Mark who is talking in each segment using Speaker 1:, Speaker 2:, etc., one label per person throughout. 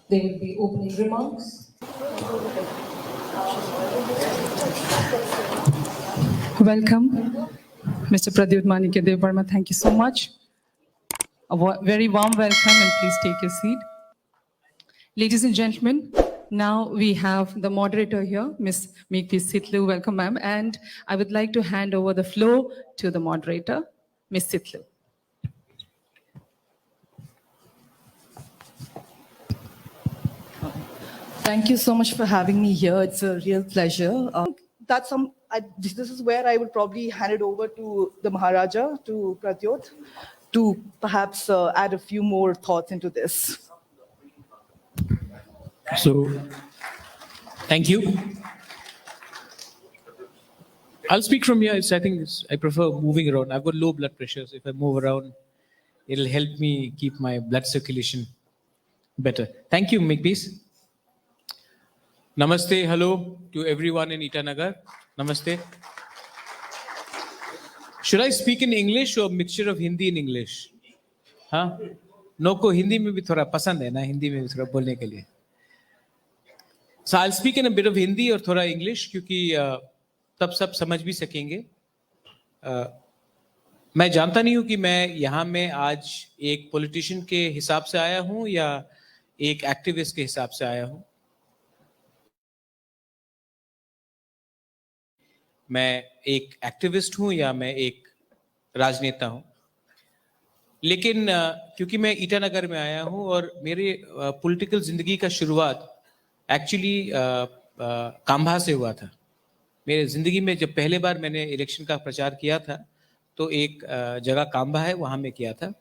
Speaker 1: There will be opening remarks.
Speaker 2: Welcome, Mr. Pradyut Manikya Devarma. Thank you so much. Very warm welcome, and please take your seat. Ladies and gentlemen, now we have the moderator here, Ms. Makepeace Sitlu. Welcome, ma'am. And I would like to hand over the floor to the moderator, Ms. Sitlu.
Speaker 3: Thank you so much for having me here. It's a real pleasure. This is where I would probably hand it over to the Maharaja, to Pradyut, to perhaps add a few more thoughts into this.
Speaker 4: So, thank you. I'll speak from here. I prefer moving around. I've got low blood pressure, so if I move around, it'll help me keep my blood circulation better. Thank you, Makepeace. Namaste, hello to everyone in Itanagar. Namaste. Should I speak in English or a mixture of Hindi and English? हाँ? No को हिंदी में भी थोड़ा पसंद है ना, हिंदी में भी थोड़ा बोलने के लिए. So I'll speak in a bit of Hindi और थोड़ा English क्योंकि तब सब समझ भी सकेंगे. मैं जानता नहीं हूँ कि मैं यहाँ में आज एक पॉलिटिशियन के हिसाब से आया हूँ या एक एक्टिविस्ट के हिसाब से आया हूँ. मैं एक एक्टिविस्ट हूँ या मैं एक राजनेता हूँ. लेकिन क्योंकि मैं ईटानगर में आया हूँ और मेरे पॉलिटिकल जिंदगी का शुरुआत एक्चुअली काम्भा से हुआ था. मेरे जिंदगी में जब पहले बार मैंने इलेक्शन का प्रचार किया था तो एक जगह काम्भा है, वहाँ में किया था,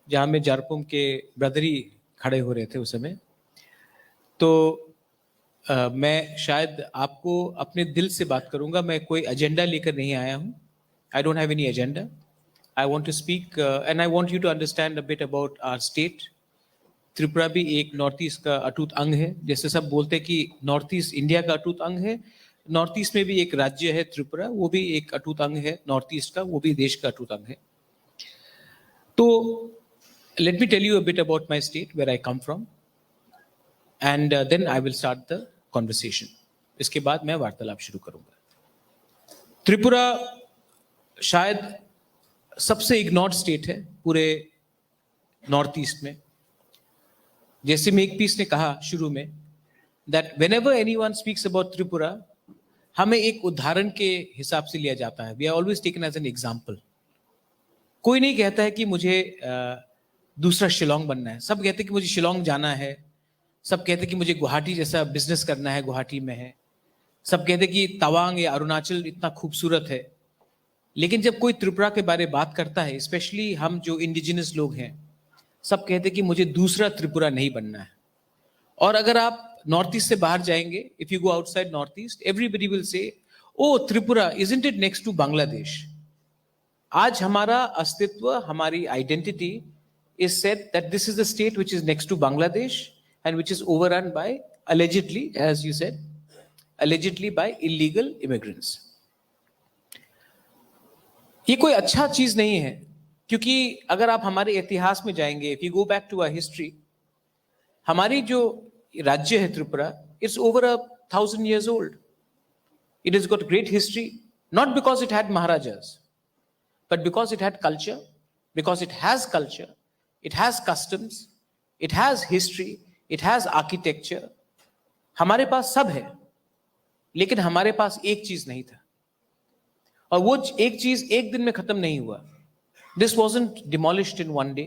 Speaker 4: जहाँ में जारपुम के ब्रदरी खड़े हो रहे थे उस समय. तो मैं शायद आपको अपने दिल से बात करूंगा. मैं कोई एजेंडा लेकर नहीं आया हूं. I don't have any agenda. I want to speak and I want you to understand a bit about our state. Tripura भी एक नॉर्थ ईस्ट का अटूट अंग है. जैसे सब बोलते हैं कि नॉर्थ ईस्ट इंडिया का अटूट अंग है, नॉर्थ ईस्ट में भी एक राज्य है त्रिपुरा, वो भी एक अटूट अंग है नॉर्थ ईस्ट का, वो भी देश का अटूट अंग है. तो let me tell you a bit about my state, where I come from, and then I will start the conversation. इसके बाद मैं वार्तालाप शुरू करूंगा. त्रिपुरा शायद सबसे इग्नोर्ड स्टेट है पूरे नॉर्थ ईस्ट में. जैसे मेकपीस ने कहा शुरू में, that whenever anyone speaks about Tripura, हमें एक उदाहरण के हिसाब से लिया जाता है. We are always taken as an example. कोई नहीं कहता है कि मुझे दूसरा शिलोंग बनना है. सब कहते हैं कि मुझे शिलोंग जाना है. सब कहते हैं कि मुझे गुवाहाटी जैसा बिजनेस करना है, गुवाहाटी में है. सब कहते हैं कि तवांग या अरुणाचल इतना खूबसूरत है. लेकिन जब कोई त्रिपुरा के बारे में बात करता है, स्पेशली हम जो इंडिजिनस लोग हैं, सब कहते हैं कि मुझे दूसरा त्रिपुरा नहीं बनना है. और अगर आप नॉर्थ ईस्ट से बाहर जाएंगे, if you go outside north east, everybody will say, oh Tripura, isn't it next to Bangladesh. आज हमारा अस्तित्व, हमारी identity is said that this is the state which is next to Bangladesh and which is overrun by, allegedly, as you said, allegedly by illegal immigrants. ये कोई अच्छा चीज नहीं है, क्योंकि अगर आप हमारे इतिहास में जाएंगे, if you go back to our history, हमारी जो राज्य है Tripura, it's over 1,000 years old. It has got great history, not because it had Maharajas, but because it had culture, because it has culture, it has customs, it has history, it has architecture. हमारे पास सब है, लेकिन हमारे पास एक चीज नहीं था, और वो एक चीज एक दिन में खत्म नहीं हुआ. This wasn't demolished in one day.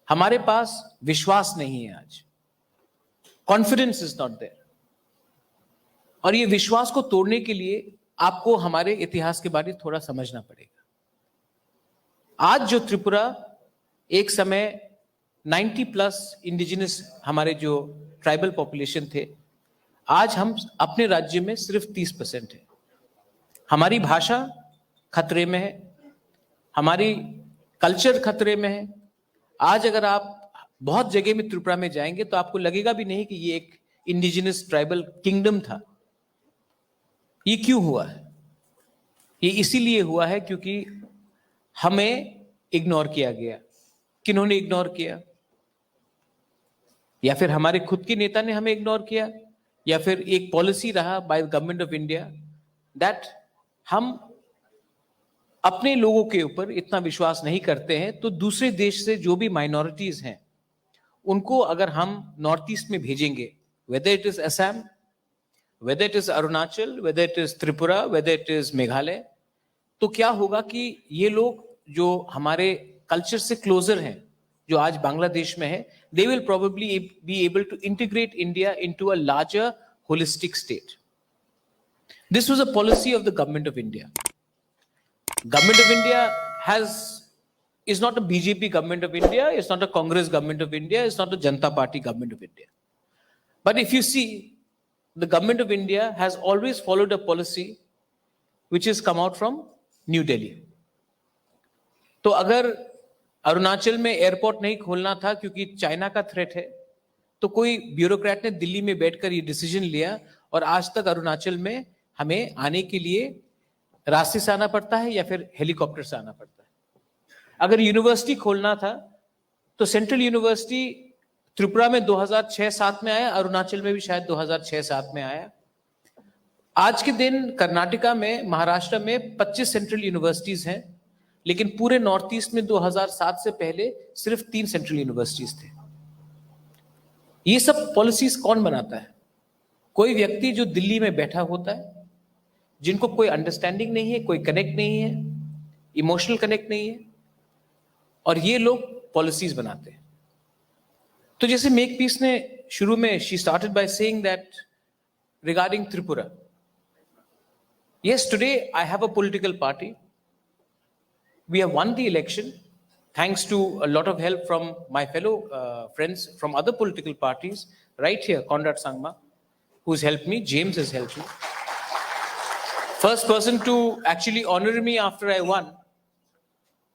Speaker 4: हमारे पास विश्वास नहीं है आज. Confidence is not there. और ये विश्वास को तोड़ने के लिए आपको हमारे इतिहास के बारे में थोड़ा समझना पड़ेगा. आज जो त्रिपुरा, एक समय 90+ इंडिजिनस हमारे जो ट्राइबल पॉपुलेशन थे, आज हम अपने राज्य में सिर्फ 30% है. हमारी भाषा खतरे में है, हमारी कल्चर खतरे में है. आज अगर आप बहुत जगह में त्रिपुरा में जाएंगे तो आपको लगेगा भी नहीं कि ये एक इंडिजिनस ट्राइबल किंगडम था. ये क्यों हुआ है? ये इसीलिए हुआ है क्योंकि हमें इग्नोर किया गया. किन्होंने इग्नोर किया? या फिर हमारे खुद के नेता ने हमें इग्नोर किया, या फिर एक पॉलिसी रहा by government of India that हम अपने लोगों के ऊपर इतना विश्वास नहीं करते हैं, तो दूसरे देश से जो भी माइनॉरिटीज हैं उनको अगर हम नॉर्थ ईस्ट में भेजेंगे, whether it is Assam, whether it is Arunachal, whether it is Tripura, whether it is Meghalaya, तो क्या होगा कि ये लोग जो हमारे कल्चर से क्लोजर हैं, जो आज बांग्लादेश में है, they will probably be able to integrate India into a larger holistic state. This was a policy of the government of India. Government of India is not a BJP government of India, it's not a Congress government of India, it's not a Janata Party government of India. But if you see, the government of India has always followed a policy which has come out from New Delhi. तो अगर अरुणाचल में airport नहीं खोलना था क्योंकि China का threat है, तो कोई ब्यूरोक्रेट ने दिल्ली में बैठकर ये डिसीजन लिया और आज तक अरुणाचल में हमें आने के लिए रास्ते से आना पड़ता है या फिर हेलीकॉप्टर से आना पड़ता है। अगर यूनिवर्सिटी खोलना था तो सेंट्रल यूनिवर्सिटी त्रिपुरा में 2006-07 में आया, अरुणाचल में भी शायद 2006-07 में आया। आज के दिन कर्नाटका में, महाराष्ट्र में 25 सेंट्रल यूनिवर्सिटीज हैं, लेकिन पूरे नॉर्थ ईस्ट में 2007 से पहले सिर्फ 3 सेंट्रल यूनिवर्सिटीज थे। ये सब पॉलिसीज कौन बनाता है? कोई व्यक्ति जो दिल्ली में बैठा होता है, जिनको कोई अंडरस्टैंडिंग नहीं है, कोई कनेक्ट नहीं है, इमोशनल कनेक्ट नहीं है, और ये लोग पॉलिसीज बनाते हैं। तो जैसे मेक पीस ने शुरू में, she started by saying that regarding Tripura, yes, today I have a political party. We have won the election thanks to a lot of help from my fellow friends from other political parties. Right here, Conrad Sangma, who's helped me. James has helped me. First person to actually honor me after I won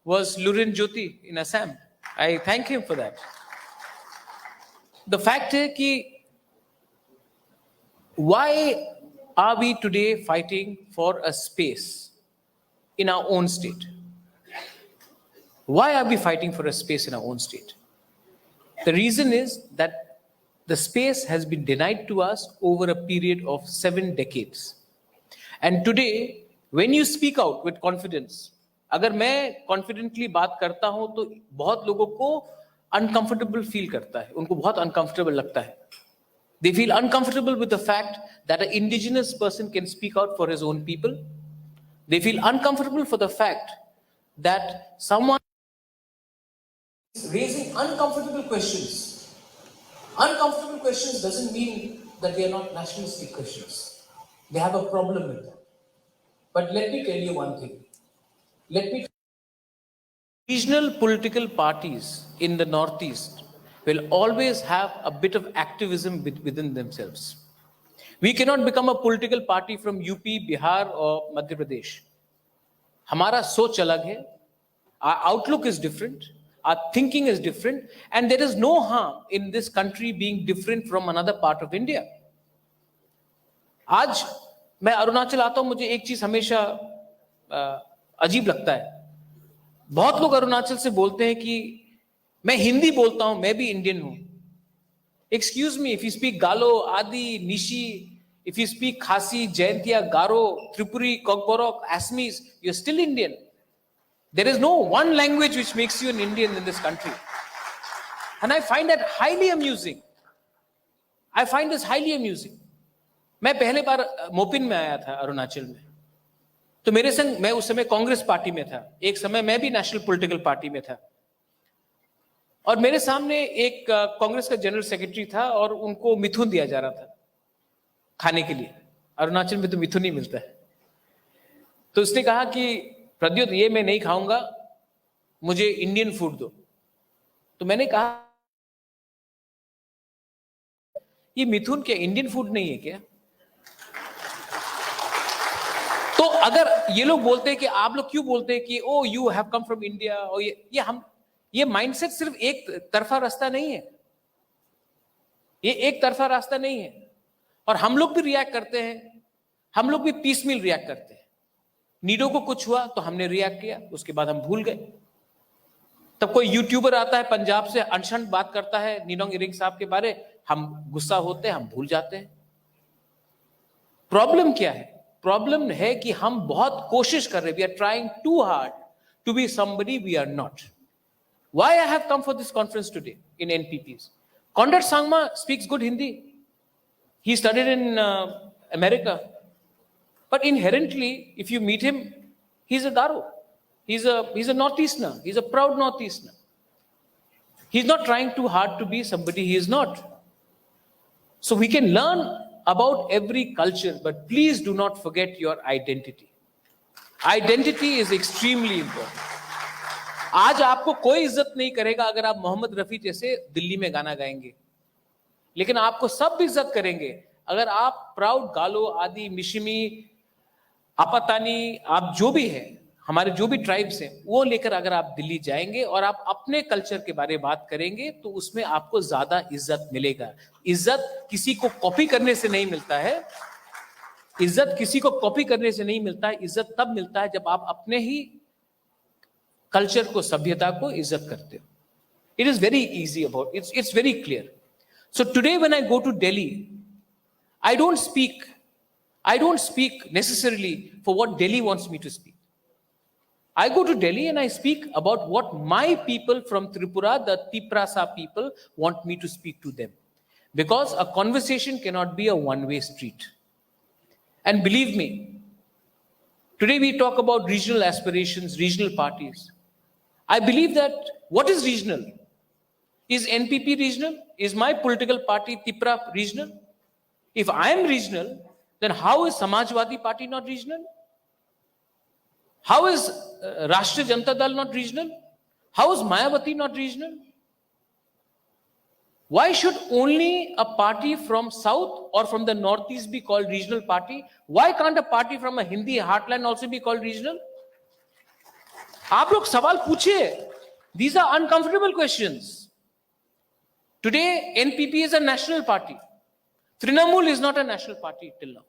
Speaker 4: was Lurin Jyoti in Assam. I thank him for that. The fact is कि why are we today fighting for a space in our own state? Why are we fighting for a space in our own state? The reason is that the space has been denied to us over a period of 7 decades. And today, when you speak out with confidence, अगर मैं confidently बात करता हूं तो बहुत लोगों को uncomfortable feel करता है, उनको बहुत uncomfortable लगता है. They feel uncomfortable with the fact that an indigenous person can speak out for his own people. They feel uncomfortable for the fact that someone raising uncomfortable questions. Uncomfortable questions doesn't mean that they are not nationalistic questions. They have a problem with that. But let me tell you one thing. Regional political parties in the Northeast will always have a bit of activism within themselves. We cannot become a political party from UP, Bihar or Madhya Pradesh. हमारा सोच अलग है. Our outlook is different. Our thinking is different, and there is no harm in this country being different from another part of India. आज मैं अरुणाचल आता हूं, मुझे एक चीज हमेशा अजीब लगता है. बहुत लोग अरुणाचल से बोलते हैं कि मैं हिंदी बोलता हूं, मैं भी इंडियन हूं. Excuse me, if you speak Galo, Adi, Nishi, if you speak Khasi, Jaintia, Garo, Tripuri, Kokborok, Assamese, you're still Indian. There is no one language which makes you an Indian in this country. And I find that highly amusing. I find this highly amusing. मैं पहले बार मोपिन में आया था अरुणाचल में, तो मेरे संग, मैं उस समय कांग्रेस पार्टी में था, एक समय मैं भी नेशनल पॉलिटिकल पार्टी में था, और मेरे सामने एक कांग्रेस का जनरल सेक्रेटरी था और उनको मिथुन दिया जा रहा था खाने के लिए. अरुणाचल में तो मिथुन ही मिलता है. तो उसने कहा कि प्रद्योत, ये मैं नहीं खाऊंगा, मुझे इंडियन फूड दो. तो मैंने कहा, ये मिथुन क्या इंडियन फूड नहीं है क्या? तो अगर ये लोग बोलते हैं कि आप लोग क्यों बोलते हैं कि oh you have come from India, और ये माइंडसेट सिर्फ एक तरफा रास्ता नहीं है. ये एक तरफा रास्ता नहीं है. और हम लोग भी रिएक्ट करते हैं, हम लोग भी पीसमिल रिएक्ट करते हैं. नीडो को कुछ हुआ तो हमने रिएक्ट किया, उसके बाद हम भूल गए. तब कोई यूट्यूबर आता है पंजाब से, अनशन बात करता है निनोंग इरिंग साहब के बारे, हम गुस्सा होते हैं, हम भूल जाते हैं। प्रॉब्लम क्या है? प्रॉब्लम है कि हम बहुत कोशिश कर रहे हैं, we are trying too hard to be somebody we are not. Why I have come for this conference today in NPPs? Conrad Sangma speaks good Hindi. He studied in America. But inherently, if you meet him, he's a Garo. He's a Northeasterner. He's a proud Northeasterner. He's not trying too hard to be somebody he is not. So we can learn about every culture, but please do not forget your identity. Identity is extremely important. आज आपको कोई इज्जत नहीं करेगा अगर आप मोहम्मद रफी जैसे दिल्ली में गाना गाएंगे, लेकिन आपको सब इज्जत करेंगे अगर आप प्राउड गालो आदि मिशिमी आपतानी, आप जो भी है, हमारे जो भी ट्राइब्स हैं, वो लेकर अगर आप दिल्ली जाएंगे और आप अपने कल्चर के बारे में बात करेंगे तो उसमें आपको ज्यादा इज्जत मिलेगा। इज्जत किसी को कॉपी करने से नहीं मिलता है, इज्जत किसी को कॉपी करने से नहीं मिलता है। इज्जत तब मिलता है जब आप अपने ही कल्चर को, सभ्यता को इज्जत करते हो। It is very easy about, it's very clear. So today when I go to Delhi, I don't speak necessarily for what Delhi wants me to speak. I go to Delhi and I speak about what my people from Tripura, the Tiprasa people, want me to speak to them. Because a conversation cannot be a one-way street. And believe me, today we talk about regional aspirations, regional parties. I believe that what is regional? Is NPP regional? Is my political party Tipra regional? If I am regional, then how is Samajwadi Party not regional? How is Rashtriya Janata Dal not regional? How is Mayawati not regional? Why should only a party from South or from the Northeast be called regional party? Why can't a party from a Hindi heartland also be called regional? आप लोग सवाल पूछिए. These are uncomfortable questions. Today, NPP is a national party. Trinamool is not a national party till now.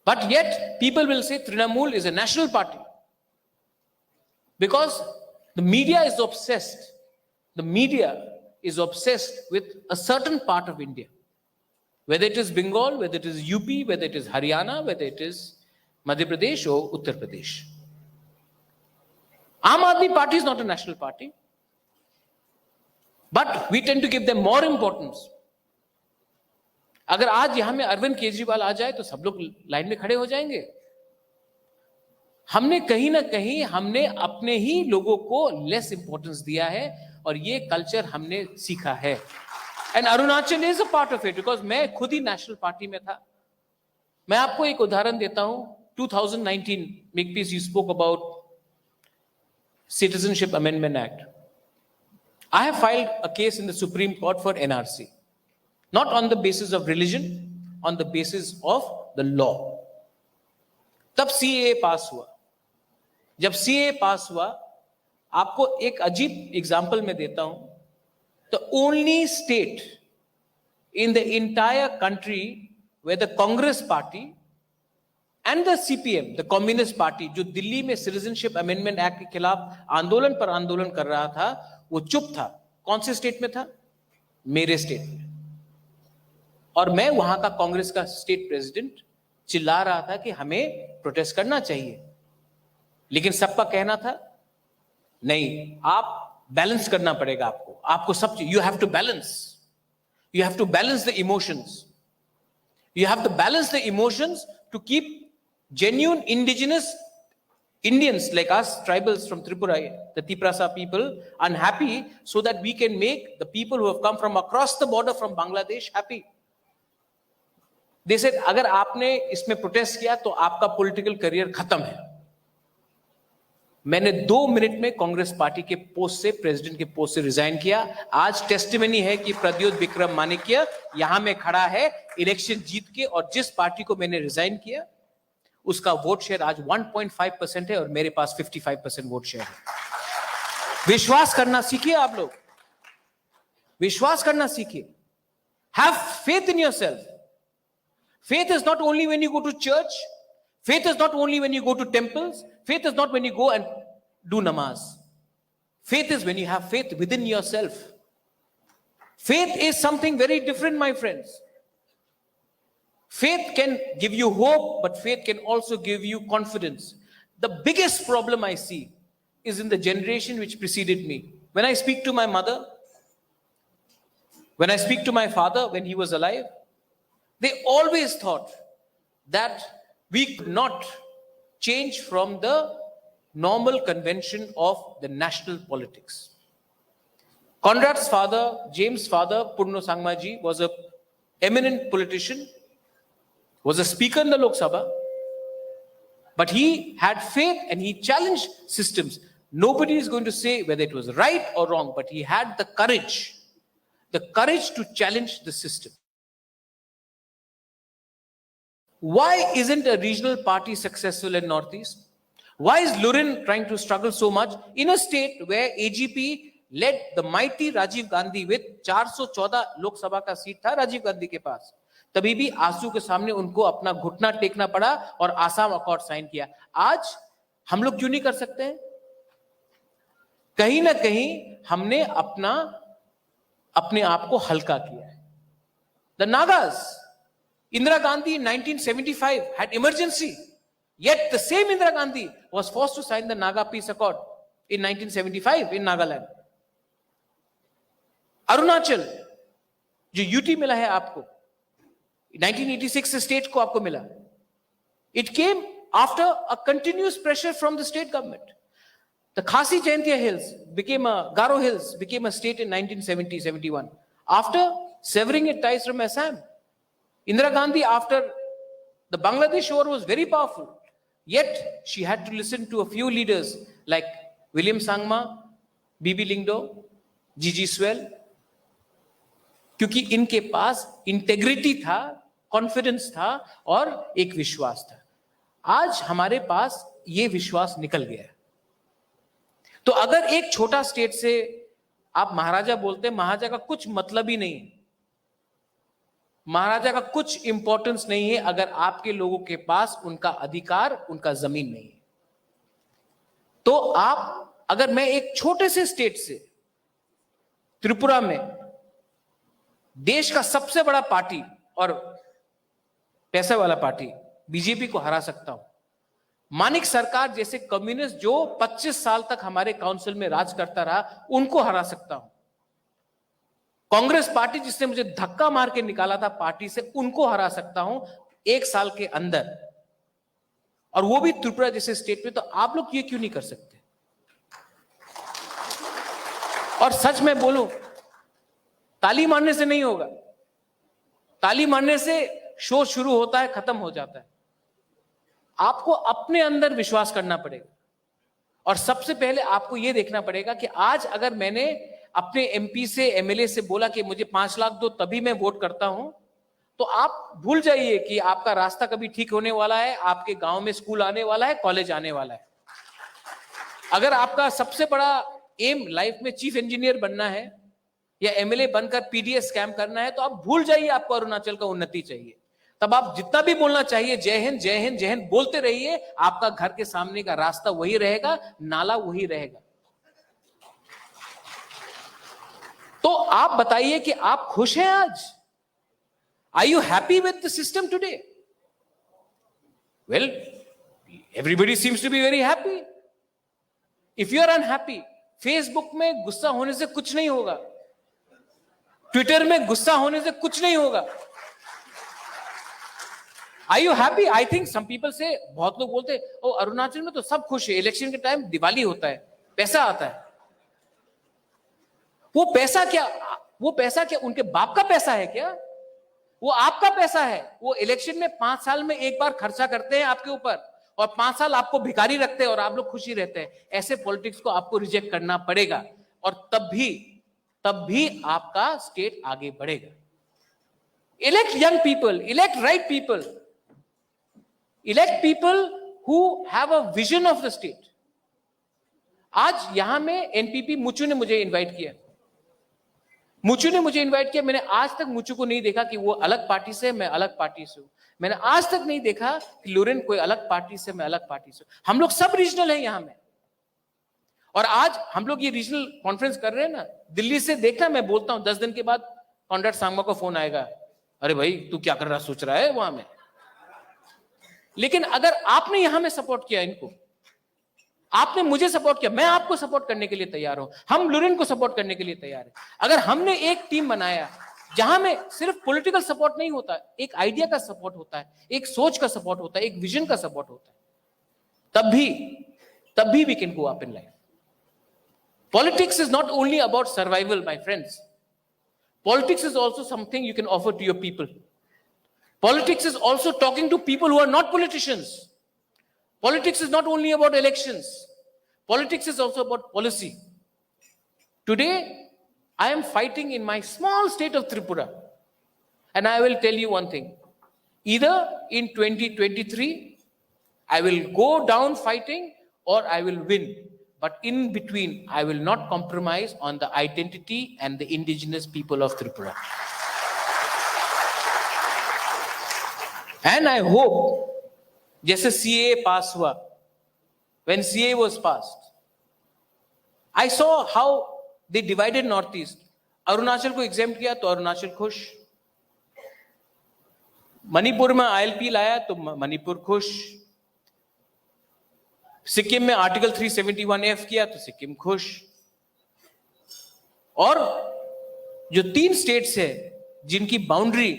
Speaker 4: But yet, people will say Trinamool is a national party. Because the media is obsessed. The media is obsessed with a certain part of India. Whether it is Bengal, whether it is UP, whether it is Haryana, whether it is Madhya Pradesh or Uttar Pradesh. Aam Aadmi Party is not a national party. But we tend to give them more importance. अगर आज यहां में अरविंद केजरीवाल आ जाए तो सब लोग line में खड़े हो जाएंगे. हमने कहीं ना कहीं हमने अपने ही लोगों को लेस इंपॉर्टेंस दिया है और ये कल्चर हमने सीखा है. And Arunachal is a part of it because मैं खुद ही नेशनल पार्टी में था. मैं आपको एक उदाहरण देता हूं. 2019 Makepeace you spoke about citizenship amendment act. I have filed a case in the Supreme Court for NRC. Not on the basis of religion, on the basis of the law. तब CAA पास हुआ. जब CAA पास हुआ, आपको एक अजीब example में देता हूं. The only state in the entire country where the Congress party and the CPM, the Communist Party, जो दिल्ली में सिटीजनशिप अमेंडमेंट एक्ट के खिलाफ आंदोलन पर आंदोलन कर रहा था, वो चुप था. कौन से स्टेट में था? मेरे स्टेट में. और मैं वहां का कांग्रेस का स्टेट प्रेसिडेंट चिल्ला रहा था कि हमें प्रोटेस्ट करना चाहिए. लेकिन सबका कहना था नहीं, आप बैलेंस करना पड़ेगा. आपको सब, you have to balance the emotions. You have to balance the emotions to keep genuine indigenous Indians like us, tribals from Tripura, the Tiprasa people, unhappy so that we can make the people who have come from across the border from Bangladesh happy. They said, अगर आपने इसमें protest किया तो आपका political career खत्म है. मैंने 2 minute में कांग्रेस पार्टी के पोस्ट से, प्रेसिडेंट के पोस्ट से रिजाइन किया. आज टेस्टिमनी है कि प्रद्योत विक्रम मानिक्य यहां में खड़ा है इलेक्शन जीत के, और जिस पार्टी को मैंने रिजाइन किया उसका वोट शेयर आज 1.5% है और मेरे पास 55% वोट शेयर है. विश्वास करना सीखिए आप लोग. विश्वास करना सीखिए. Have faith in yourself. Faith is not only when you go to church. Faith is not only when you go to temples. Faith is not when you go and do namaz. Faith is when you have faith within yourself. Faith is something very different, my friends. Faith can give you hope, but faith can also give you confidence. The biggest problem I see is in the generation which preceded me. When I speak to my mother, when I speak to my father when he was alive, they always thought that we could not change from the normal convention of the national politics. Conrad's father, James' father, Purno Sangmaji, was an eminent politician, was a speaker in the Lok Sabha, but he had faith and he challenged systems. Nobody is going to say whether it was right or wrong, but he had the courage to challenge the system. Why isn't a regional party successful in Northeast? Why is Lurin trying to struggle so much in a state where AGP led the mighty Rajiv Gandhi with 414 Lok Sabha का seat था राजीव गांधी के पास, तभी भी आंसू के सामने उनको अपना घुटना टेकना पड़ा और आसाम अकॉर्ड साइन किया. आज हम लोग क्यों नहीं कर सकते हैं? कहीं ना कहीं हमने अपने आप को हल्का किया है. The Nagas, Indira Gandhi in 1975 had emergency, yet the same Indira Gandhi was forced to sign the Naga Peace Accord in 1975 in Nagaland. Arunachal जो यूटी मिला है आपको 1986 से स्टेट को आपको मिला, it came after a continuous pressure from the state government. The Khasi Jaintia Hills Garo Hills became a state in 1970-71 after severing its ties from Assam. Indira Gandhi, after the Bangladesh war, was very powerful, yet she had to listen to a few leaders like William Sangma, Bibi Lingdo, Gigi Swell, क्योंकि इनके पास integrity था, confidence था और एक विश्वास था. आज हमारे पास ये विश्वास निकल गया है. तो अगर एक छोटा स्टेट से आप महाराजा बोलते हैं, महाराजा का कुछ मतलब ही नहीं, महाराजा का कुछ इंपॉर्टेंस नहीं है अगर आपके लोगों के पास उनका अधिकार, उनका जमीन नहीं है. तो अगर मैं एक छोटे से स्टेट से त्रिपुरा में देश का सबसे बड़ा पार्टी और पैसे वाला पार्टी बीजेपी को हरा सकता हूं, मानिक सरकार जैसे कम्युनिस्ट जो 25 साल तक हमारे काउंसिल में राज करता रहा, उनको हरा सकता हूं, कांग्रेस पार्टी जिसने मुझे धक्का मार के निकाला था पार्टी से, उनको हरा सकता हूं 1 साल के अंदर, और वो भी त्रिपुरा जैसे स्टेट में. तो आप लोग ये क्यों नहीं कर सकते? और सच में बोलूं, ताली मारने से नहीं होगा. ताली मारने से शो शुरू होता है, खत्म हो जाता है. आपको अपने अंदर विश्वास करना पड़ेगा. और सबसे पहले आपको यह देखना पड़ेगा कि आज अगर मैंने अपने एमपी से, एमएलए से बोला कि मुझे 5 लाख दो तभी मैं वोट करता हूं, तो आप भूल जाइए कि आपका रास्ता कभी ठीक होने वाला है, आपके गांव में स्कूल आने वाला है, कॉलेज आने वाला है. अगर आपका सबसे बड़ा एम लाइफ में चीफ इंजीनियर बनना है या एमएलए बनकर पीडीएस स्कैम करना है, तो आप भूल जाइए आपको अरुणाचल का उन्नति चाहिए. तब आप जितना भी बोलना चाहिए जय हिंद जय हिंद जय हिंद बोलते रहिए, आपका घर के सामने का रास्ता वही रहेगा, नाला वही रहेगा. तो आप बताइए कि आप खुश हैं आज? Are you happy with the system today? Well, everybody seems to be very happy. If you are unhappy, Facebook में गुस्सा होने से कुछ नहीं होगा, ट्विटर में गुस्सा होने से कुछ नहीं होगा. Are you happy? I think some people say, बहुत लोग बोलते हैं ओ अरुणाचल में तो सब खुश है, इलेक्शन के टाइम दिवाली होता है, पैसा आता है. वो पैसा क्या उनके बाप का पैसा है क्या? वो आपका पैसा है. वो इलेक्शन में 5 साल में एक बार खर्चा करते हैं आपके ऊपर और 5 साल आपको भिखारी रखते हैं और आप लोग खुशी रहते हैं. ऐसे पॉलिटिक्स को आपको रिजेक्ट करना पड़ेगा और तब भी आपका स्टेट आगे बढ़ेगा. Elect young people, elect right people, elect people who have a vision of the state. आज यहां में एनपीपी मुचू ने मुझे इनवाइट किया. मैंने आज तक मुचू को नहीं देखा कि वो अलग पार्टी से, मैं अलग पार्टी से हूं. मैंने आज तक नहीं देखा कि लुरिन कोई अलग पार्टी से, मैं अलग पार्टी से हूं. हम लोग सब रीजनल हैं यहां में. और आज हम लोग ये रीजनल कॉन्फ्रेंस कर रहे हैं ना, दिल्ली से देखना, मैं बोलता हूं 10 दिन के बाद कॉन्रेड सांगमा को फोन आएगा, अरे भाई तू क्या कर रहा सोच रहा है वहां में। लेकिन अगर आपने यहां में सपोर्ट किया इनको, आपने मुझे सपोर्ट किया, मैं आपको सपोर्ट करने के लिए तैयार हूं, हम लुरिन को सपोर्ट करने के लिए तैयार हैं। अगर हमने एक टीम बनाया जहां में सिर्फ पॉलिटिकल सपोर्ट नहीं होता, एक आइडिया का सपोर्ट होता है, एक सोच का सपोर्ट होता है, एक विजन का सपोर्ट होता है, तब भी we can go up in life. Politics is not only about survival, my friends. Politics is also something you can offer to your people. Politics is also talking to people who are not politicians. Politics is not only about elections. Politics is also about policy. Today, I am fighting in my small state of Tripura. And I will tell you one thing. Either in 2023, I will go down fighting or I will win. But in between, I will not compromise on the identity and the indigenous people of Tripura. And I hope, जैसे CAA पास हुआ, when CAA was passed, I saw how they divided Northeast. Arunachal को exempt किया तो अरुणाचल खुश, मणिपुर में ILP लाया तो मणिपुर खुश, सिक्किम में आर्टिकल 371F किया तो सिक्किम खुश, और जो 3 स्टेट्स है जिनकी बाउंड्री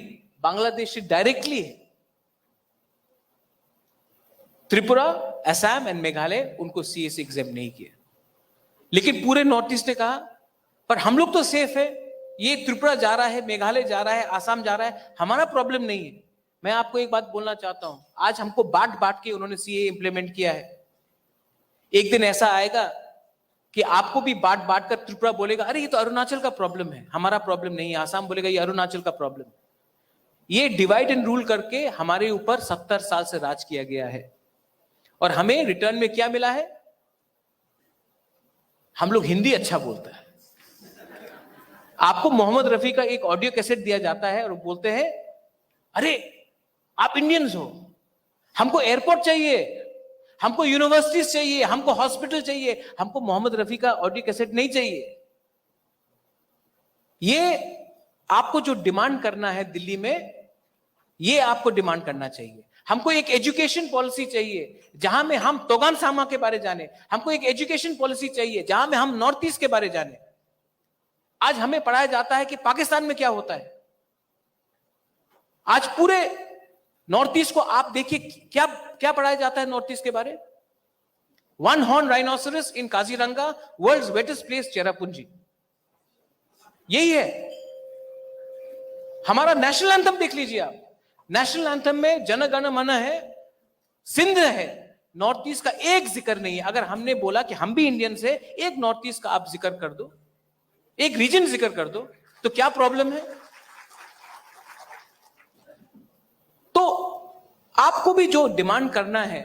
Speaker 4: बांग्लादेश से डायरेक्टली है, त्रिपुरा, असम एंड मेघालय, उनको सीए से एग्जाम नहीं किया। लेकिन पूरे नॉर्थ ईस्ट ने कहा पर हम लोग तो सेफ है, ये त्रिपुरा जा रहा है, मेघालय जा रहा है, आसाम जा रहा है, हमारा प्रॉब्लम नहीं है। मैं आपको एक बात बोलना चाहता हूं, आज हमको बांट बांट के उन्होंने सीए इंप्लीमेंट किया है। एक दिन ऐसा आएगा कि आपको भी बांट बांट कर त्रिपुरा बोलेगा अरे ये तो अरुणाचल का प्रॉब्लम है, हमारा प्रॉब्लम नहीं है। आसाम बोलेगा ये अरुणाचल का प्रॉब्लम है। ये डिवाइड एंड रूल करके हमारे ऊपर 70 साल से राज किया गया है, और हमें रिटर्न में क्या मिला है? हम लोग हिंदी अच्छा बोलता है। आपको मोहम्मद रफी का एक ऑडियो कैसेट दिया जाता है और बोलते हैं अरे आप इंडियंस हो, हमको एयरपोर्ट चाहिए, हमको यूनिवर्सिटीज चाहिए, हमको हॉस्पिटल चाहिए, हमको मोहम्मद रफी का ऑडियो कैसेट नहीं चाहिए। ये आपको जो डिमांड करना है दिल्ली में, ये आपको डिमांड करना चाहिए। हमको एक एजुकेशन पॉलिसी चाहिए जहां में हम तोगान सामा के बारे जाने, हमको एक एजुकेशन पॉलिसी चाहिए जहां में हम नॉर्थ ईस्ट के बारे जाने। आज हमें पढ़ाया जाता है कि पाकिस्तान में क्या होता है। आज पूरे नॉर्थ ईस्ट को आप देखिए क्या क्या पढ़ाया जाता है नॉर्थ ईस्ट के बारे। One horn rhinoceros in Kaziranga, world's wettest place Cherrapunji, यही है। हमारा नेशनल एंथम देख लीजिए आप, नेशनल एंथम में जन गण मन है, सिंध है, नॉर्थ ईस्ट का एक जिक्र नहीं है। अगर हमने बोला कि हम भी इंडियन से, एक नॉर्थ ईस्ट का आप जिक्र कर दो, एक रीजन जिक्र कर दो, तो क्या प्रॉब्लम है? तो आपको भी जो डिमांड करना है,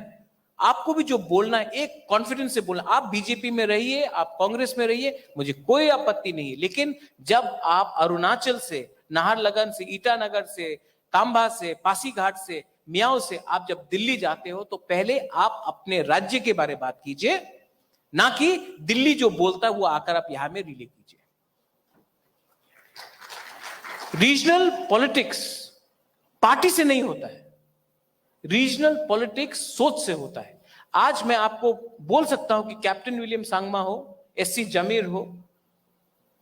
Speaker 4: आपको भी जो बोलना है, एक कॉन्फिडेंस से बोलना। आप बीजेपी में रहिए, आप कांग्रेस में रहिए, मुझे कोई आपत्ति नहीं है, लेकिन जब आप अरुणाचल से, नाहरलगन से, ईटानगर से, कांबा से, पासीघाट से, मियाओ से आप जब दिल्ली जाते हो तो पहले आप अपने राज्य के बारे में बात कीजिए, ना कि दिल्ली जो बोलता है वो आकर आप यहां में रिले कीजिए। रीजनल पॉलिटिक्स पार्टी से नहीं होता है, रीजनल पॉलिटिक्स सोच से होता है। आज मैं आपको बोल सकता हूं कि कैप्टन विलियम सांगमा हो, एससी जमीर हो,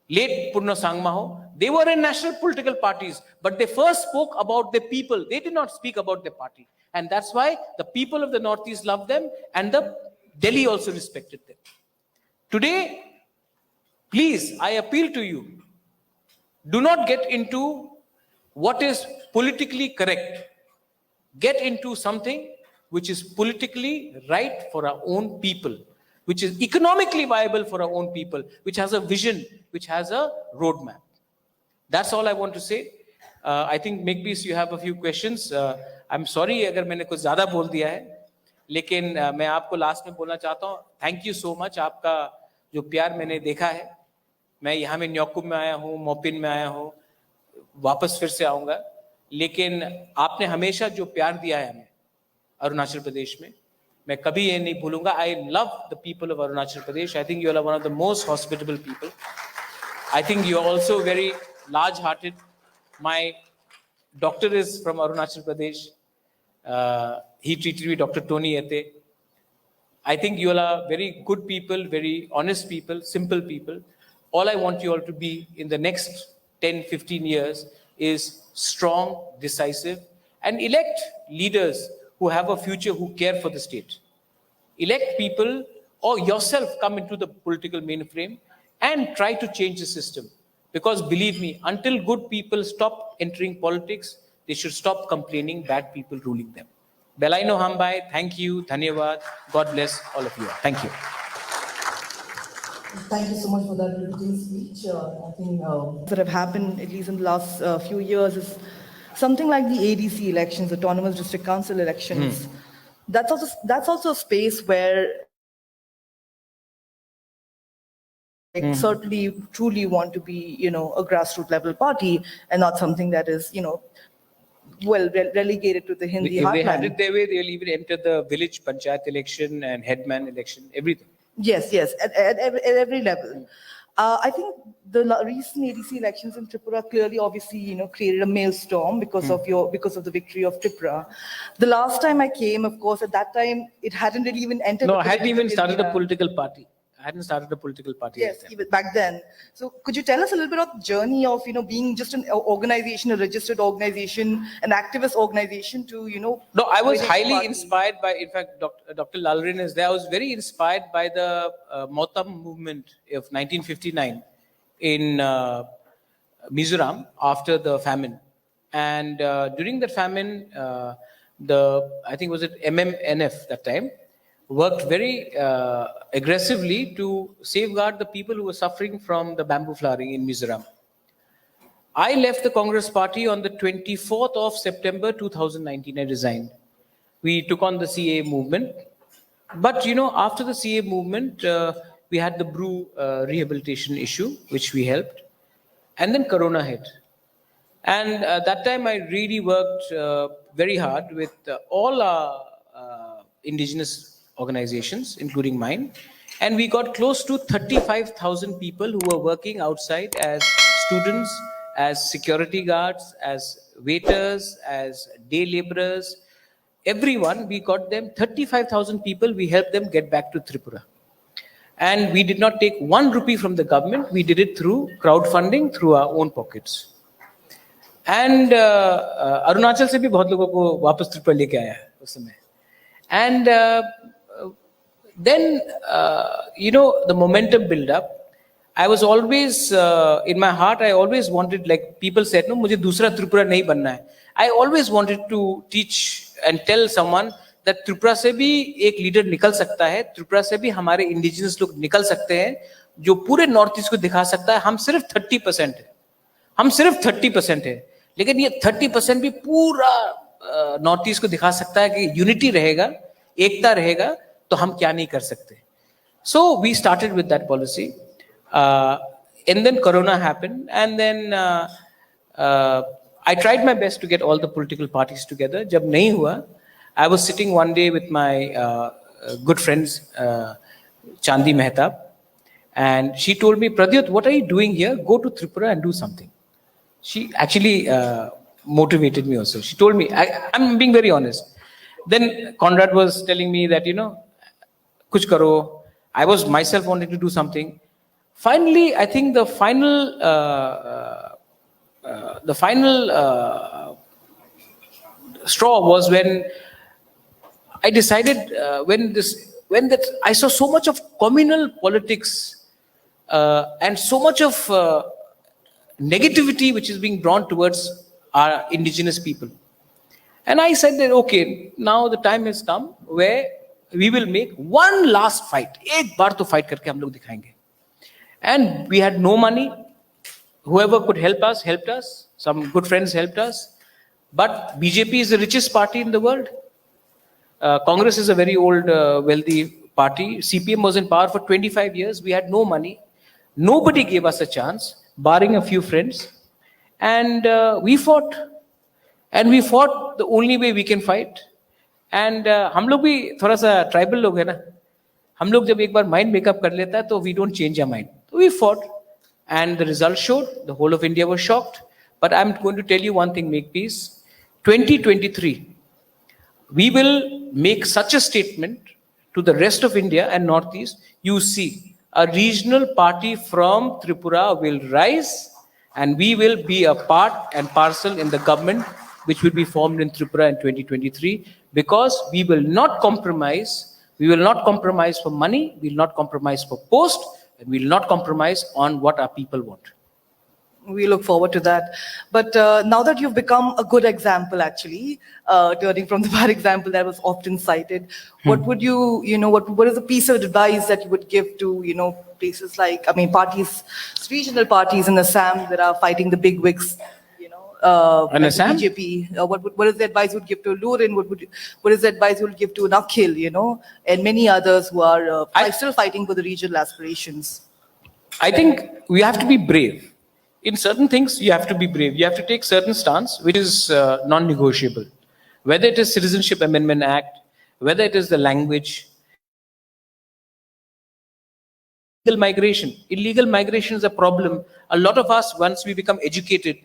Speaker 4: लेट पुन्नो सांगमा हो, they were in national political parties, but they first spoke about the people. They did not speak about the party, and that's why the people of the Northeast loved them, and the Delhi also respected them. Today, please, I appeal to you, do not get into what is politically correct. Get into something which is politically right for our own people, which is economically viable for our own people, which has a vision, which has a roadmap. That's all I want to say. I think Makepeace, you have a few questions. I'm sorry अगर मैंने कुछ ज़्यादा बोल दिया है, लेकिन मैं आपको लास्ट में बोलना चाहता हूँ, थैंक यू सो मच। आपका जो प्यार मैंने देखा है, मैं यहाँ में न्योकुम में आया हूँ, मोपिन में आया हूँ, वापस फिर से आऊँगा, लेकिन आपने हमेशा जो प्यार दिया है हमें अरुणाचल प्रदेश में, मैं कभी ये नहीं भूलूंगा. I love the people of Arunachal Pradesh. I think you all are one of the most hospitable people. I think you are also very large-hearted. My doctor is from Arunachal Pradesh. He treated me, Dr. Tony Ete. I think you all are very good people, very honest people, simple people. All I want you all to be in the next 10, 15 years is strong, decisive, and elect leaders who have a future, who care for the state. Elect people, or yourself come into the political mainframe and try to change the system. Because believe me, until good people stop entering politics, they should stop complaining bad people ruling them. Belaino Hambai, thank you, Dhanyavad. God bless all of you. Thank you.
Speaker 1: Thank you so much for that beautiful speech. I think
Speaker 3: That have happened, at least in the last few years, is something like the ADC elections, Autonomous District Council elections. That's also a space where I certainly truly want to be, a grassroots level party and not something that is, relegated to the Hindi
Speaker 4: If they had
Speaker 3: heartland.
Speaker 4: it their way, they'll even enter the village panchayat election and headman election, everything.
Speaker 3: Yes, at every level. I think the recent ADC elections in Tripura clearly, obviously, created a maelstrom because of the victory of Tripura. The last time I came, of course, at that time, it hadn't really even entered.
Speaker 4: No,
Speaker 3: the
Speaker 4: I hadn't even
Speaker 3: political
Speaker 4: started a
Speaker 3: arena.
Speaker 4: political party. I hadn't started a political party.
Speaker 3: Yes,
Speaker 4: at that time.
Speaker 3: even back then. So could you tell us a little bit of the journey of, being just an organization, a registered organization, an activist organization to,
Speaker 4: No, I was
Speaker 3: winning
Speaker 4: highly
Speaker 3: party?
Speaker 4: inspired by, in fact, Dr. Lalrin is there. I was very inspired by the Motam movement of 1959 in Mizoram after the famine. And during that famine, I think was it MMNF that time, worked very aggressively to safeguard the people who were suffering from the bamboo flowering in Mizoram. I left the Congress party on the 24th of September 2019. I resigned. We took on the CA movement. But, after the CA movement, we had the brew rehabilitation issue, which we helped. And then Corona hit. And that time I really worked very hard with all our indigenous organizations, including mine. And we got close to 35,000 people who were working outside as students, as security guards, as waiters, as day laborers. Everyone, we got them, 35,000 people, we helped them get back to Tripura. And we did not take 1 rupee from the government. We did it through crowdfunding, through our own pockets. And Arunachal से भी बहुत लोगों को वापस त्रिपुरा लेके आया है उस समय. And then, the momentum build up. I was always, in my heart, I always wanted, like people said, no, मुझे दूसरा त्रिपुरा नहीं बनना है. I always wanted to teach and tell someone that Tripura से भी एक लीडर निकल सकता है, त्रिपुरा से भी हमारे इंडिजिनस लोग निकल सकते हैं, जो पूरे नॉर्थ ईस्ट को दिखा सकता है. हम सिर्फ 30% है. हम सिर्फ 30% है, लेकिन ये 30% भी पूरा नॉर्थ ईस्ट को दिखा सकता है कि यूनिटी रहेगा, एकता रहेगा, तो हम क्या नहीं कर सकते. So we started with that policy. And then Corona happened. And then I tried my best to get all the political parties together. Jab nahi hua, I was sitting one day with my good friends, Chandi Mehtab. And she told me, Pradyut, what are you doing here? Go to Tripura and do something. She actually motivated me also. She told me, I'm being very honest. Then Conrad was telling me that, kuch karo. I was myself wanting to do something. Finally, I think the final straw was when I decided, when I saw so much of communal politics and so much of negativity which is being drawn towards our indigenous people. And I said that, okay, now the time has come where we will make one last fight. एक बार तो fight करके हम लोग दिखाएंगे. And we had no money. Whoever could help us, helped us. Some good friends helped us. But BJP is the richest party in the world. Congress is a very old, wealthy party. CPM was in power for 25 years. We had no money. Nobody gave us a chance, barring a few friends. And we fought. And we fought the only way we can fight. And हम लोग भी थोड़ा सा tribal लोग है ना, हम लोग जब एक बार माइंड मेकअप कर लेता है तो we don't change our mind. तो we fought and the result showed the whole of India was shocked. But I am going to tell you one thing, make peace. 2023 we will make such a statement to the rest of India and Northeast. You see, a regional party from Tripura will rise and we will be a part and parcel in the government which will be formed in Tripura in 2023, because we will not compromise. We will not compromise for money, we will not compromise for post, and we will not compromise on what our people want.
Speaker 3: We look forward to that. But now that you've become a good example, actually, turning from the bad example that was often cited, what would what is the piece of advice that you would give to, places like, parties, regional parties in Assam that are fighting the big wigs,
Speaker 4: In
Speaker 3: like
Speaker 4: Assam?
Speaker 3: the BJP? What is the advice you would give to Lurin? What is the advice you would give to Nakhil, and many others who are still fighting for the regional aspirations?
Speaker 4: I think we have to be brave. In certain things, you have to be brave. You have to take certain stance, which is non-negotiable. Whether it is Citizenship Amendment Act, whether it is the language, illegal migration. Illegal migration is a problem. A lot of us, once we become educated,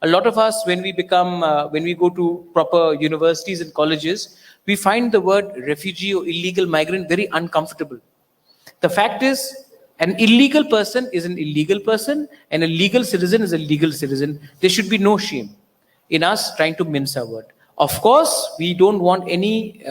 Speaker 4: a lot of us, when we go to proper universities and colleges, we find the word refugee or illegal migrant very uncomfortable. The fact is, an illegal person is an illegal person, and a legal citizen is a legal citizen. There should be no shame in us trying to mince our word. Of course, we don't want any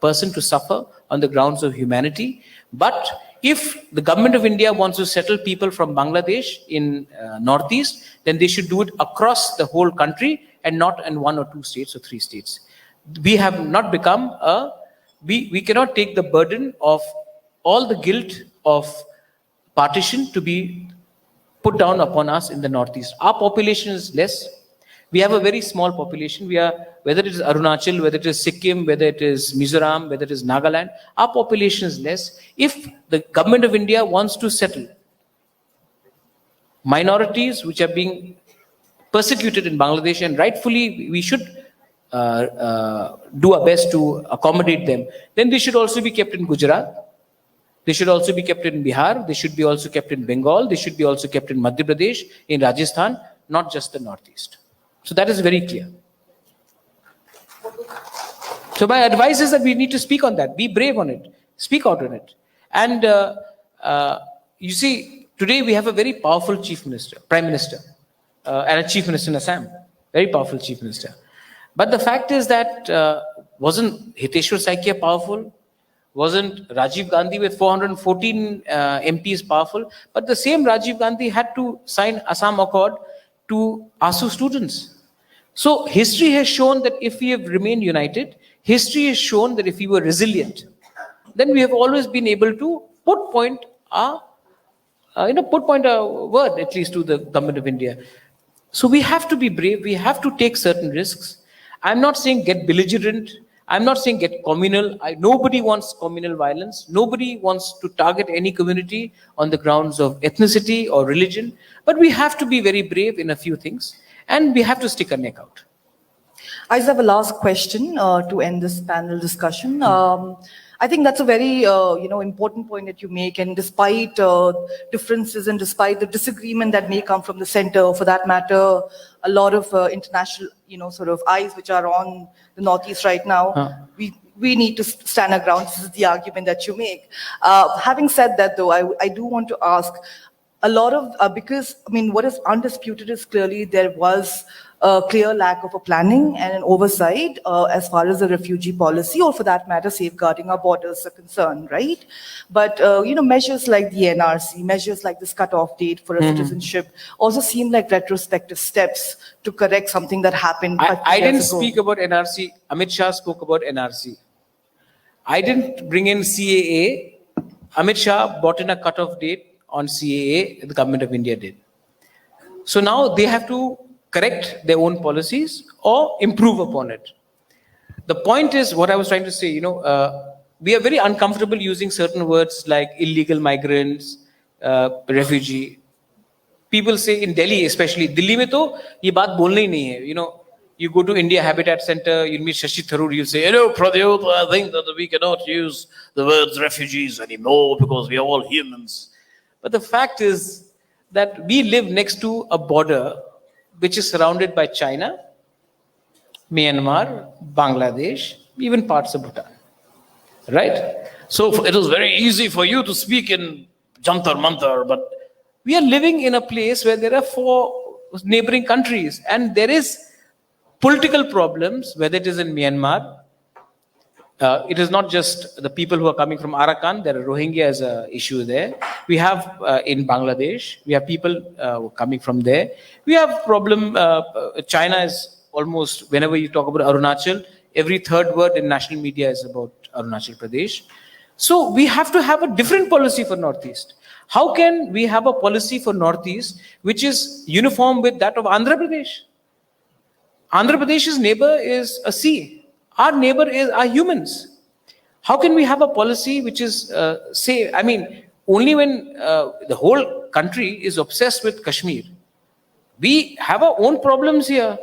Speaker 4: person to suffer on the grounds of humanity. But if the government of India wants to settle people from Bangladesh in Northeast, then they should do it across the whole country and not in 1 or 2 states or 3 states. We have not become we cannot take the burden of all the guilt of partition to be put down upon us in the Northeast. Our population is less. We have a very small population. We are, whether it is Arunachal, whether it is Sikkim, whether it is Mizoram, whether it is Nagaland, our population is less. If the government of India wants to settle minorities which are being persecuted in Bangladesh, and rightfully we should do our best to accommodate them, then they should also be kept in Gujarat. They should also be kept in Bihar. They should be also kept in Bengal. They should be also kept in Madhya Pradesh, in Rajasthan, not just the Northeast. So that is very clear. So my advice is that we need to speak on that. Be brave on it. Speak out on it. And you see, today we have a very powerful chief minister, prime minister, and a chief minister in Assam. Very powerful chief minister. But the fact is that wasn't Hiteshwar Saikia powerful? Wasn't Rajiv Gandhi with 414 MPs powerful? But the same Rajiv Gandhi had to sign Assam Accord to ASU students. So history has shown that if we have remained united, history has shown that if we were resilient, then we have always been able to put point our word, at least, to the government of India. So we have to be brave. We have to take certain risks. I'm not saying get belligerent. I'm not saying get communal. Nobody wants communal violence. Nobody wants to target any community on the grounds of ethnicity or religion. But we have to be very brave in a few things, and we have to stick our neck out.
Speaker 3: I just have a last question to end this panel discussion. I think that's a very important point that you make, and despite differences and despite the disagreement that may come from the center, for that matter, a lot of international sort of eyes which are on the Northeast right now, we need to stand our ground. This is the argument that you make. Having said that, though, I do want to ask a lot of because what is undisputed is clearly there was a clear lack of a planning and an oversight as far as the refugee policy, or for that matter, safeguarding our borders are concerned, right? But, measures like the NRC, measures like this cutoff date for a citizenship also seem like retrospective steps to correct something that happened.
Speaker 4: I didn't speak about NRC. Amit Shah spoke about NRC. I didn't bring in CAA. Amit Shah brought in a cutoff date on CAA, the government of India did. So now they have to correct their own policies or improve upon it. The point is, what I was trying to say, we are very uncomfortable using certain words like illegal migrants, refugee. People say in Delhi, especially, Delhi mein to ye baat bolna hi nahi hai, You go to India Habitat Center, you'll meet Shashi Tharoor, you'll say, hello, Pradyut, I think that we cannot use the words refugees anymore because we are all humans. But the fact is that we live next to a border which is surrounded by China, Myanmar, Bangladesh, even parts of Bhutan. Right? So it was very easy for you to speak in Jantar Mantar, but we are living in a place where there are 4 neighboring countries and there is political problems, whether it is in Myanmar. It is not just the people who are coming from Arakan. There are Rohingya as an issue there. We have in Bangladesh, we have people coming from there. We have problem, China is almost, whenever you talk about Arunachal, every 3rd word in national media is about Arunachal Pradesh. So we have to have a different policy for Northeast. How can we have a policy for Northeast which is uniform with that of Andhra Pradesh? Andhra Pradesh's neighbor is a sea. Our neighbor are humans. How can we have a policy which is say, I mean, only when the whole country is obsessed with Kashmir. We have our own problems here.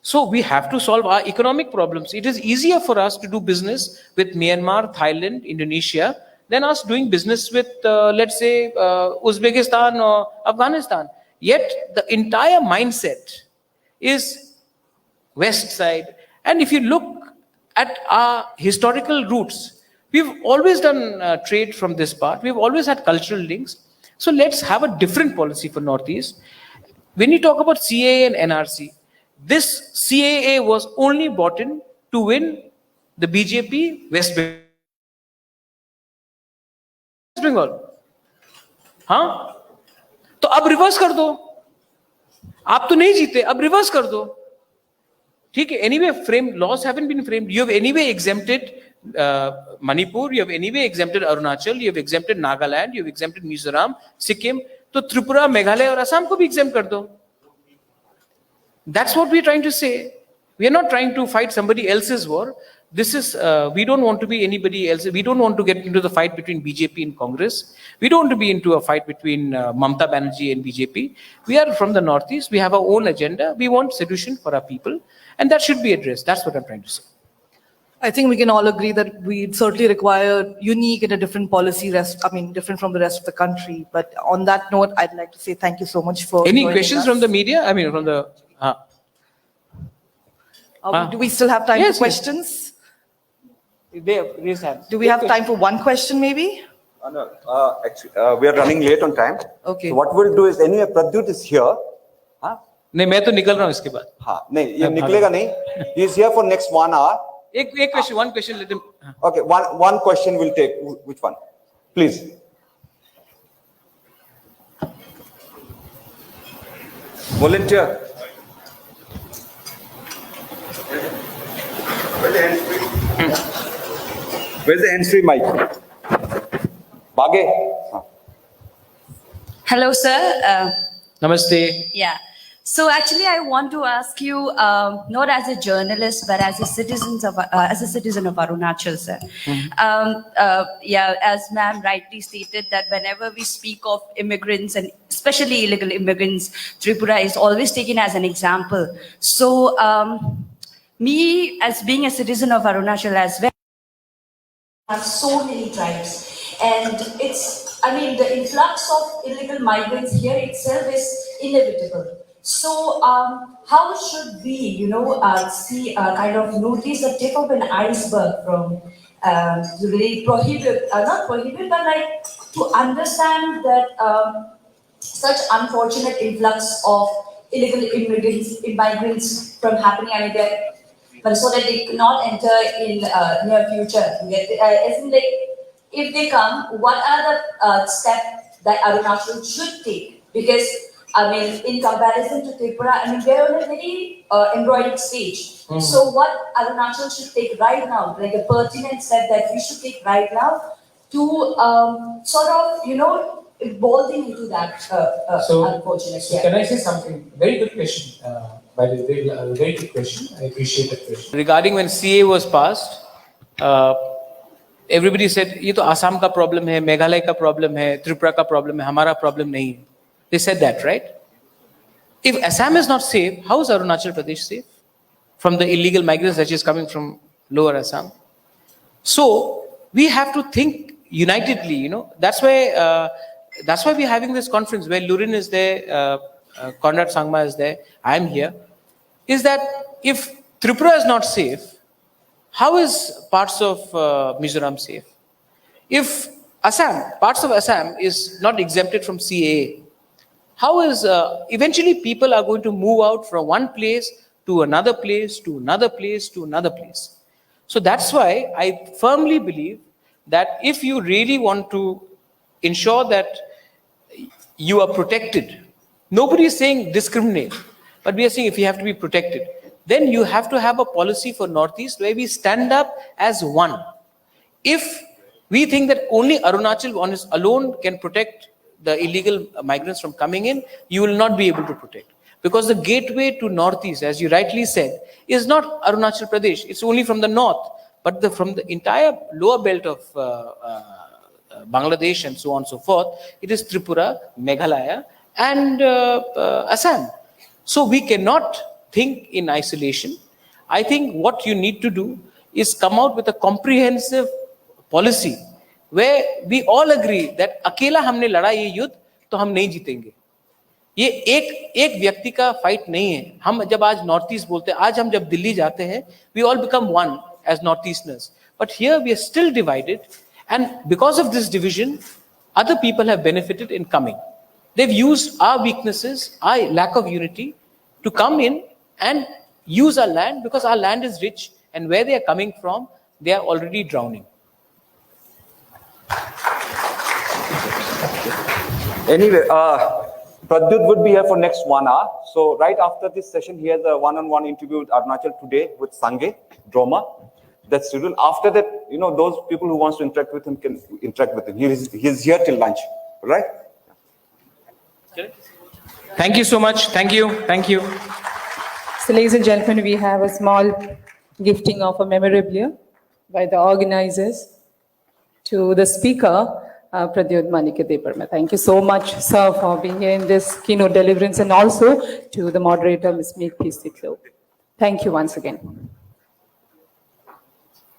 Speaker 4: So we have to solve our economic problems. It is easier for us to do business with Myanmar, Thailand, Indonesia than us doing business with, let's say, Uzbekistan or Afghanistan. Yet the entire mindset is West side. And if you look at our historical roots, we've always done trade from this part. We've always had cultural links. So let's have a different policy for Northeast. When you talk about CAA and NRC, this CAA was only brought in to win the BJP West Bengal. हाँ? तो अब reverse कर दो. आप तो नहीं जीते, अब रिवर्स कर दो. ठीक है, anyway, laws haven't been framed. You have anyway exempted Manipur, you have anyway exempted Arunachal, you have exempted Nagaland, you have exempted Mizoram, Sikkim. तो त्रिपुरा, मेघालय और असम को भी exempt कर दो. That's what we're trying to say. We are not trying to fight somebody else's war. This is, we don't want to be anybody else. We don't want to get into the fight between BJP and Congress. We don't want to be into a fight between Mamata Banerjee and BJP. We are from the Northeast. We have our own agenda. We want solution for our people. And that should be addressed. That's what I'm trying to say.
Speaker 3: I think we can all agree that we certainly require unique and a different policy, different from the rest of the country. But on that note, I'd like to say thank you so much for
Speaker 4: Any
Speaker 3: joining
Speaker 4: questions
Speaker 3: us.
Speaker 4: from the media? I mean, from the...
Speaker 3: Do we still have time
Speaker 4: Yes,
Speaker 3: for
Speaker 4: yes.
Speaker 3: questions?
Speaker 4: Raise hands.
Speaker 3: Do we have time for one question maybe?
Speaker 5: No, actually, we are running late on time.
Speaker 3: Okay.
Speaker 5: So what we'll do is, anyway, Pradyut is here. हाँ?
Speaker 4: नहीं, मैं तो निकल रहा हूँ इसके बाद.
Speaker 5: हाँ, नहीं, ये निकलेगा नहीं. He is here for next 1 hour.
Speaker 4: एक question, one question, let him.
Speaker 5: Okay, one question we'll take. Which one? Please. Volunteer. Where's the hands-free mic? Bage.
Speaker 6: Hello, sir.
Speaker 4: Namaste.
Speaker 6: Yeah. So actually, I want to ask you, not as a journalist, but as a citizen of Arunachal, sir. Yeah, as ma'am rightly stated, that whenever we speak of immigrants and especially illegal immigrants, Tripura is always taken as an example. So, me as being a citizen of Arunachal as well, have so many tribes, and it's, I mean, the influx of illegal migrants here itself is inevitable. So how should we, see, kind of notice the tip of an iceberg from really not prohibit, but like to understand that such unfortunate influx of illegal immigrants from happening, I mean, but so that they cannot enter in near future. Isn't like, if they come, what are the steps that Arunachal should take? Because I mean, in comparison to Tripura, I mean, they're on a very embryonic stage. So what Arunachal should take right now, like a pertinent step that we should take right now to sort of, evolving into that unfortunate.
Speaker 7: So can I say something? Very good question. By the way, very good question. I appreciate the question.
Speaker 4: Regarding when CA was passed, everybody said, ये तो आसाम का problem है, मेघालय का problem है, त्रिपुरा का problem है, हमारा problem नहीं है. They said that, right? If Assam is not safe, how is Arunachal Pradesh safe? from the illegal migrants that is coming from Lower Assam. So we have to think unitedly, you know. That's why we're having this conference where Lurin is there, Conrad Sangma is there, I am here. Is that if Tripura is not safe, how is parts of Mizoram safe? If parts of Assam is not exempted from CAA, how is eventually people are going to move out from one place to another place, to another place, to another place. So that's why I firmly believe that if you really want to ensure that you are protected, nobody is saying discriminate, but we are saying if you have to be protected, then you have to have a policy for Northeast where we stand up as one. If we think that only Arunachal on its alone can protect the illegal migrants from coming in, you will not be able to protect. Because the gateway to Northeast, as you rightly said, is not Arunachal Pradesh. It's only from the north, but from the entire lower belt of Bangladesh and so on and so forth, it is Tripura, Meghalaya, and Assam. So we cannot think in isolation. I think what you need to do is come out with a comprehensive policy where we all agree that अकेला हमने लड़ा ये युद्ध तो हम नहीं जीतेंगे. ये एक व्यक्ति का फाइट नहीं है. हम जब आज नॉर्थ ईस्ट बोलते हैं, आज हम जब दिल्ली जाते हैं, we all become one as North Easterners. But here we are still divided, and because of this division, other people have benefited in coming. They've used our weaknesses, our lack of unity, to come in and use our land because our land is rich, and where they are coming from, they are already drowning.
Speaker 5: Anyway, Pradyut would be here for next 1 hour. So right after this session, he has a one-on-one interview with Arunachal today with Sange, Droma. That's scheduled. After that, you know, those people who wants to interact with him can interact with him. He's here till lunch, right?
Speaker 4: Thank you so much. Thank you. Thank you.
Speaker 2: So, ladies and gentlemen, we have a small gifting of a memorabilia by the organizers to the speaker, Pradyut Manikya Debarma. Thank you so much, sir, for being here in this keynote deliverance, and also to the moderator, Ms. Meek Pistiklo. Thank you once again.